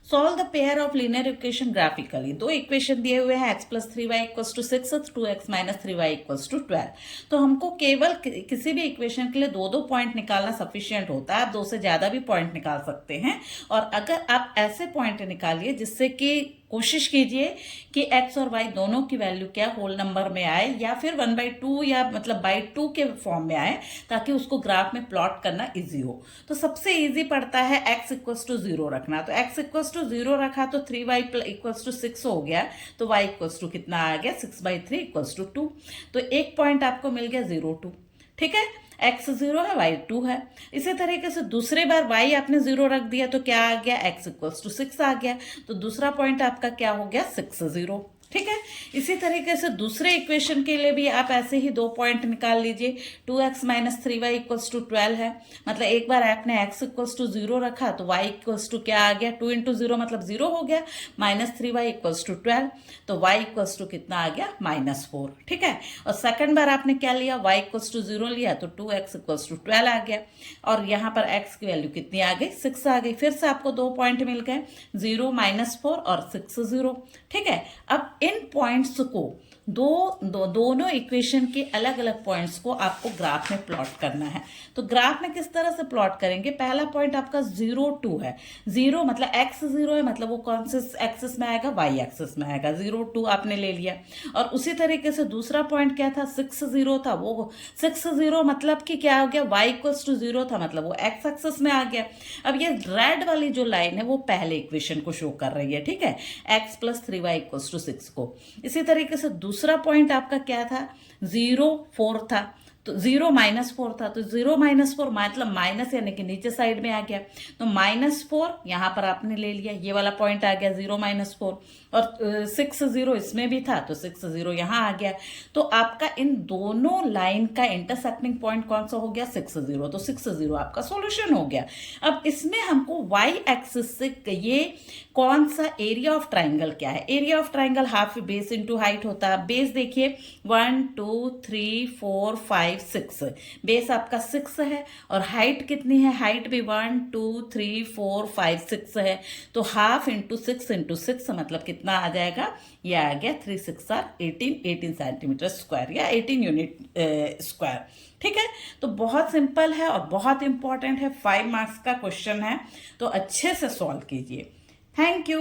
Solve the pair of linear equation graphically. दो equation दिए हुए हैं, x + 3y = 6, 2x - 3y = 12। तो हमको केवल किसी भी इक्वेशन के लिए दो दो पॉइंट निकालना सफिशियंट होता है। आप दो से ज्यादा भी पॉइंट निकाल सकते हैं। और अगर आप ऐसे पॉइंट निकालिए जिससे कि कोशिश कीजिए कि x और y दोनों की वैल्यू क्या होल नंबर में आए, या फिर 1/2 या मतलब बाई 2 के फॉर्म में आए, ताकि उसको ग्राफ में प्लॉट करना इजी हो। तो सबसे इजी पड़ता है x = 0 रखना। तो x = 0 रखा तो 3y = 6 हो गया। तो y = कितना आ गया, 6/3 = 2। तो एक पॉइंट आपको मिल गया 0, 2। ठीक है, x 0 है, y 2 है। इसी तरीके से दूसरे बार y आपने 0 रख दिया तो क्या आ गया, x = 6 आ गया। तो दूसरा पॉइंट आपका क्या हो गया, 6, 0। ठीक है, इसी तरीके से दूसरे इक्वेशन के लिए भी आप ऐसे ही दो पॉइंट निकाल लीजिए। 2x - 3y = 12 है। मतलब एक बार आपने x = 0 रखा तो y = क्या आ गया, 2 × 0 मतलब 0 हो गया, -3y = 12। तो y = कितना आ गया, -4। ठीक है, और सेकंड बार आपने क्या लिया, y = 0 लिया तो 2x = 12 आ गया। और यहाँ पर x की वैल्यू कितनी आ गई, 6 आ गई। फिर से आपको दो पॉइंट मिल गए, 0, -4 और 6, 0। ठीक है, अब इन पॉइंट्स को दोनों इक्वेशन के अलग अलग पॉइंट्स को आपको ग्राफ में प्लॉट करना है। तो ग्राफ में किस तरह से प्लॉट करेंगे, पहला पॉइंट आपका 0, 2 है। 0 मतलब x 0 है, मतलब वो कौन से एक्सिस में आएगा, y एक्सिस में आएगा। 0, 2 आपने ले लिया। और उसी तरीके से दूसरा पॉइंट क्या था, 6, 0 था। वो 6, 0 मतलब कि क्या हो गया, y = 0 था, मतलब वो x एक्सिस में आ गया। अब ये रेड वाली जो लाइन है वो पहले इक्वेशन को शो कर रही है। ठीक है, x + 3y = 6 को। इसी तरीके से दूसरा पॉइंट आपका क्या था, 0, 4 था। तो 0 - 4 था, तो 0 - 4 मतलब माइनस यानी कि नीचे साइड में आ गया। तो -4 यहां पर आपने ले लिया, ये वाला पॉइंट आ गया 0 - 4। और 6, 0 इसमें भी था, तो 6, 0 यहां आ गया। तो आपका इन दोनों लाइन का इंटरसेक्टिंग पॉइंट कौन सा हो गया, 6, 0। तो 6, 0 आपका सॉल्यूशन हो गया। अब इसमें हमको y एक्सिस से ये कौन सा एरिया ऑफ ट्राइंगल क्या है, area of triangle half base into height होता है। बेस देखिए 1, 2, 3, 4, 5, 6। बेस आपका 6 है और हाइट कितनी है, हाइट भी 1, 2, 3, 4, 5, 6 है। तो हाफ इंटू 6 × 6 मतलब कितना आ जाएगा, ये आ गया 3, 6 are 18 सेंटीमीटर स्क्वायर या 18 यूनिट स्क्वायर। ठीक है, तो बहुत सिंपल है और बहुत इंपॉर्टेंट है, 5 मार्क्स का क्वेश्चन है। तो अच्छे से सॉल्व कीजिए। Thank you.